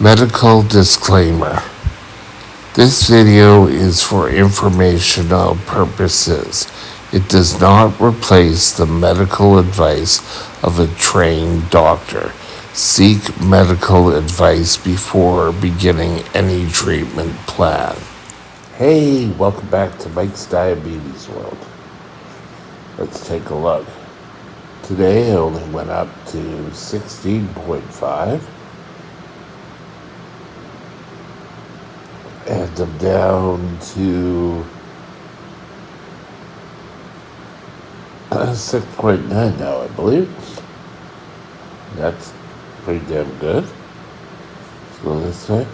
Medical disclaimer. This video is for informational purposes. It does not replace the medical advice of a trained doctor. Seek medical advice before beginning any treatment plan. Hey, welcome back to Mike's Diabetes World. Let's take a look. Today I only went up to 16.5. And I'm down to 6.9 now, I believe. That's pretty damn good. Let's go this way.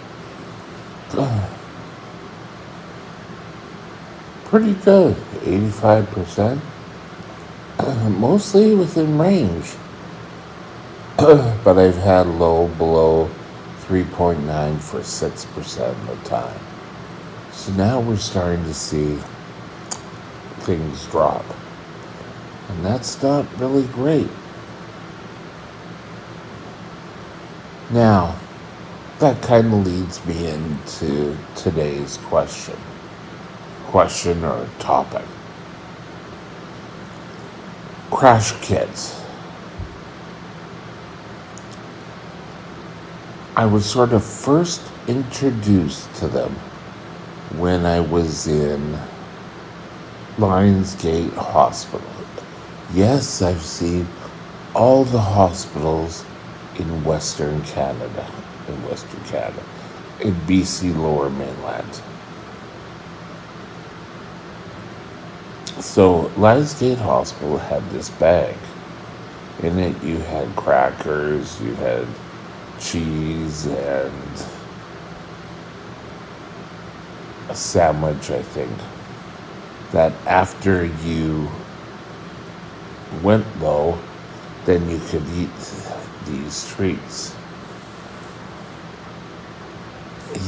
Pretty good. 85%. Mostly within range. But I've had low below 3.9 for 6% of the time. So now we're starting to see things drop. And that's not really great. Now, that kind of leads me into today's question or topic. Crash kits. I was sort of first introduced to them when I was in Lionsgate Hospital. Yes, I've seen all the hospitals in Western Canada, in BC Lower Mainland. So Lionsgate Hospital had this bag. In it you had crackers, you had cheese, and a sandwich, I think, that after you went low, then you could eat these treats.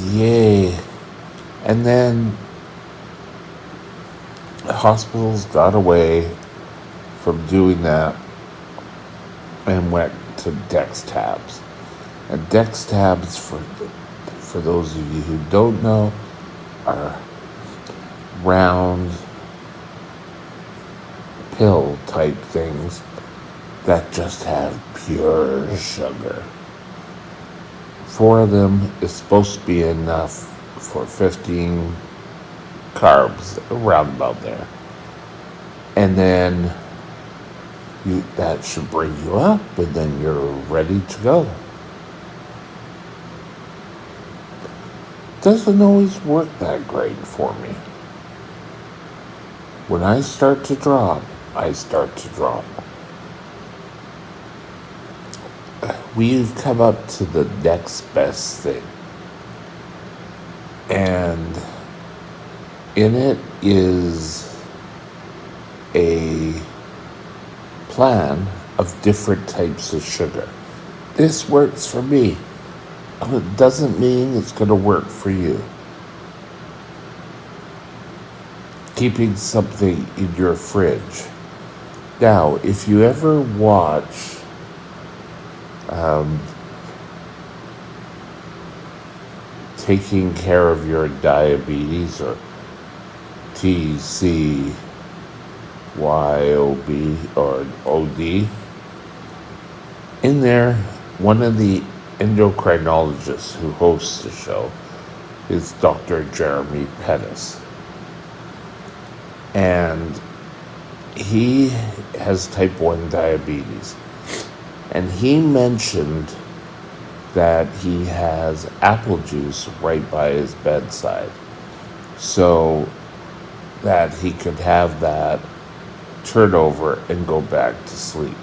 Yay. And then hospitals got away from doing that and went to Dex tabs. And Dex tabs, for those of you who don't know, are round pill type things that just have pure sugar. 4 of them is supposed to be enough for 15 carbs, around about there. And then that should bring you up, and then you're ready to go. Doesn't always work that great for me. When I start to drop, I start to drop. We've come up to the next best thing. And in it is a plan of different types of sugar. This works for me. It doesn't mean it's going to work for you. Keeping something in your fridge. Now, if you ever watch Taking Care of Your Diabetes, or TCYOB or OD, in there, one of the endocrinologists who hosts the show is Dr. Jeremy Pettis. And he has type 1 diabetes. And he mentioned that he has apple juice right by his bedside, so that he could have that, turn over, and go back to sleep.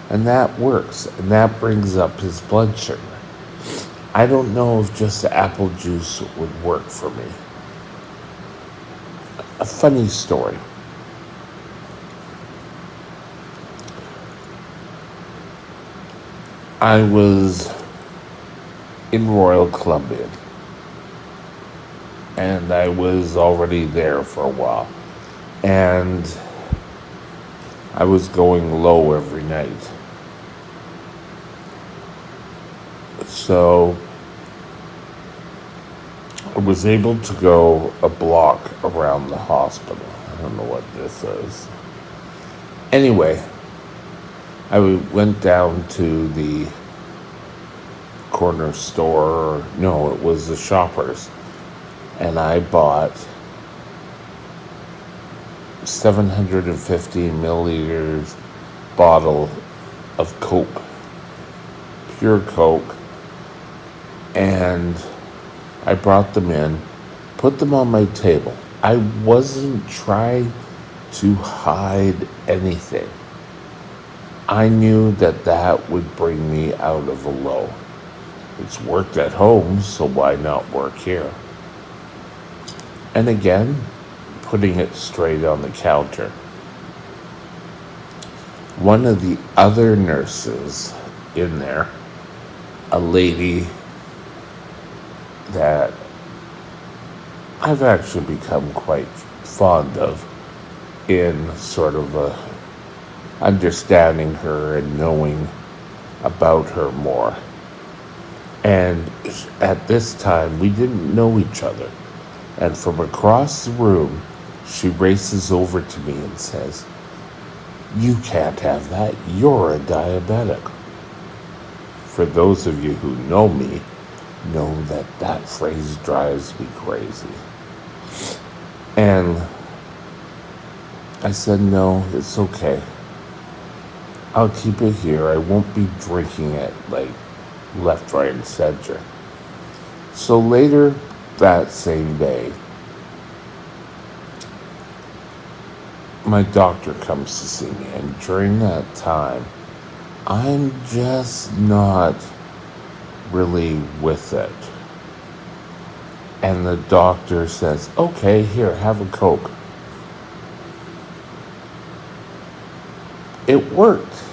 And that works, and that brings up his blood sugar. I don't know if just apple juice would work for me. A funny story. I was in Royal Columbian, and I was already there for a while. And I was going low every night. So I was able to go a block around the hospital. I don't know what this is. Anyway, I went down to the corner store. No, it was the Shoppers. And I bought 750 milliliters bottle of Coke, pure Coke, and I brought them in, put them on my table. I wasn't trying to hide anything. I knew that that would bring me out of a low. It's worked at home, so why not work here? And again, putting it straight on the counter. One of the other nurses in there, a lady that I've actually become quite fond of in sort of understanding her and knowing about her more. And at this time, we didn't know each other. And from across the room, she races over to me and says, "You can't have that. You're a diabetic." For those of you who know me, know that that phrase drives me crazy. And I said, "No, it's okay. I'll keep it here. I won't be drinking it like left, right, and center." So later that same day, my doctor comes to see me, and during that time, I'm just not really with it. And the doctor says, "Okay, here, have a Coke." It worked.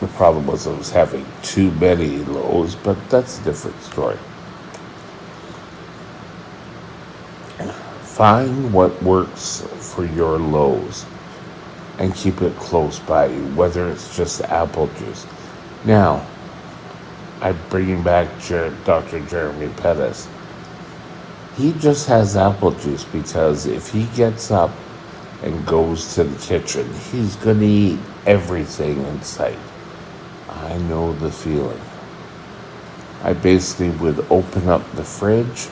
The problem was I was having too many lows, but that's a different story. Find what works for your lows and keep it close by you, whether it's just apple juice. Now, I'm bringing back Dr. Jeremy Pettis. He just has apple juice because if he gets up and goes to the kitchen, he's going to eat everything in sight. I know the feeling. I basically would open up the fridge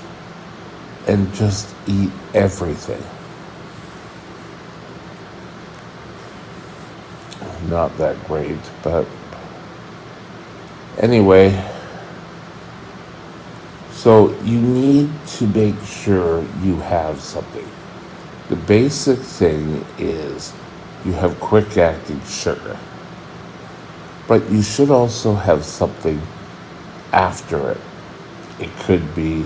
and just eat everything. Not that great, but anyway. So you need to make sure you have something. The basic thing is you have quick acting sugar. But you should also have something after it. It could be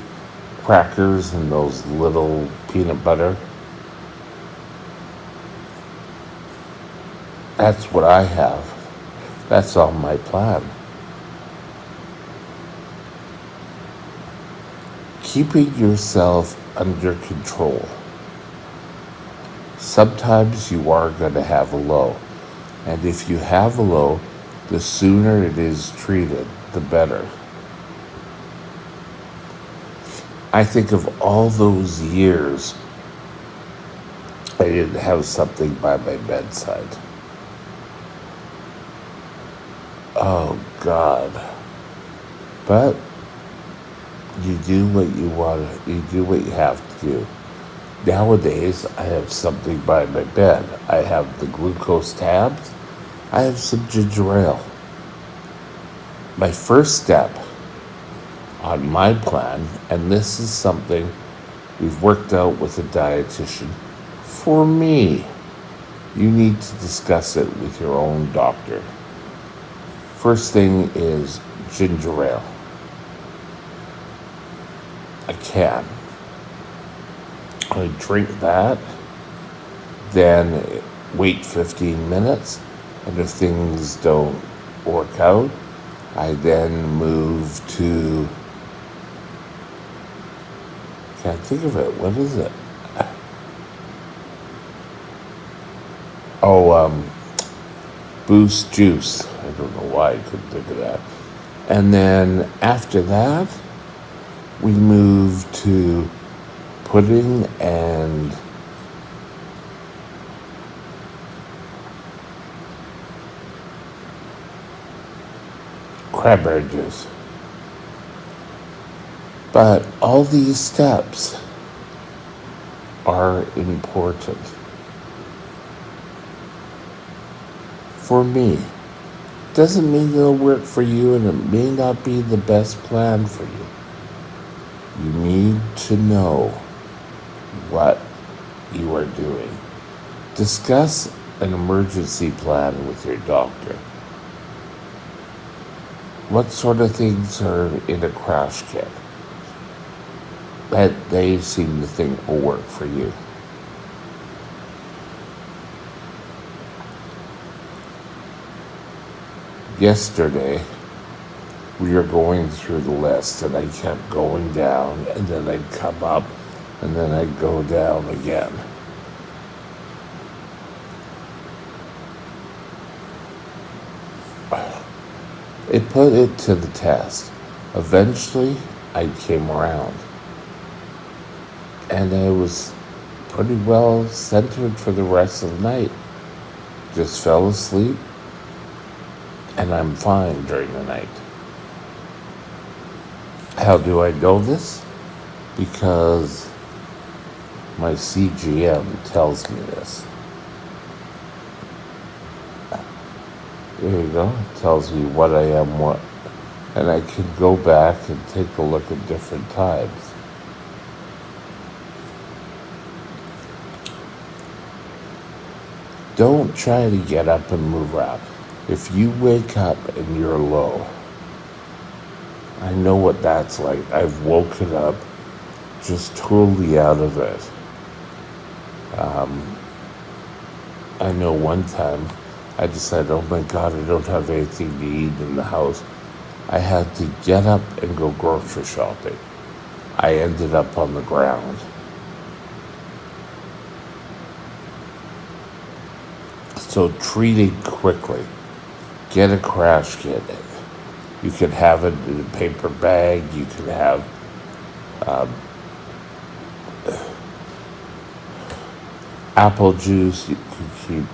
crackers and those little peanut butter. That's what I have. That's on my plan. Keeping yourself under control. Sometimes you are going to have a low. And if you have a low, the sooner it is treated, the better. I think of all those years I didn't have something by my bedside. Oh, God. But you do what you want to, you do what you have to do. Nowadays, I have something by my bed. I have the glucose tabs. I have some ginger ale. My first step on my plan, and this is something we've worked out with a dietitian, for me, you need to discuss it with your own doctor. First thing is ginger ale. I can. I drink that, then wait 15 minutes, and if things don't work out, I then move to, can't think of it, what is it? Boost Juice. I don't know why I couldn't think of that. And then after that, we moved to pudding and cranberry juice. But all these steps are important for me. Doesn't mean it'll work for you, and it may not be the best plan for you. You need to know what you are doing. Discuss an emergency plan with your doctor. What sort of things are in a crash kit that they seem to think will work for you? Yesterday, we were going through the list, and I kept going down, and then I'd come up, and then I'd go down again. It put it to the test. Eventually, I came around, and I was pretty well centered for the rest of the night. Just fell asleep, and I'm fine during the night. How do I know this? Because my CGM tells me this. There you go. It tells me what I am, what, and I can go back and take a look at different times. Don't try to get up and move around. If you wake up and you're low, I know what that's like. I've woken up just totally out of it. I know one time I decided, oh my God, I don't have anything to eat in the house. I had to get up and go grocery shopping. I ended up on the ground. So treat it quickly. Get a crash kit. You can have it in a paper bag. You can have apple juice. You can keep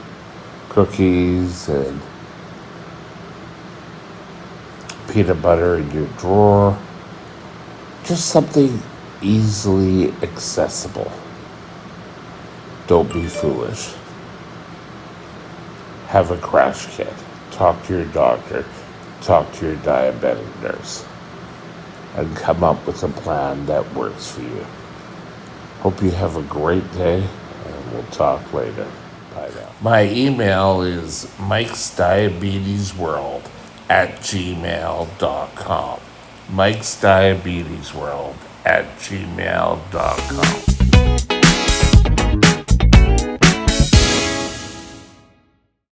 cookies and peanut butter in your drawer. Just something easily accessible. Don't be foolish. Have a crash kit. Talk to your doctor. Talk to your diabetic nurse. And come up with a plan that works for you. Hope you have a great day, and we'll talk later. Bye now. My email is mikesdiabetesworld@gmail.com. mikesdiabetesworld@gmail.com.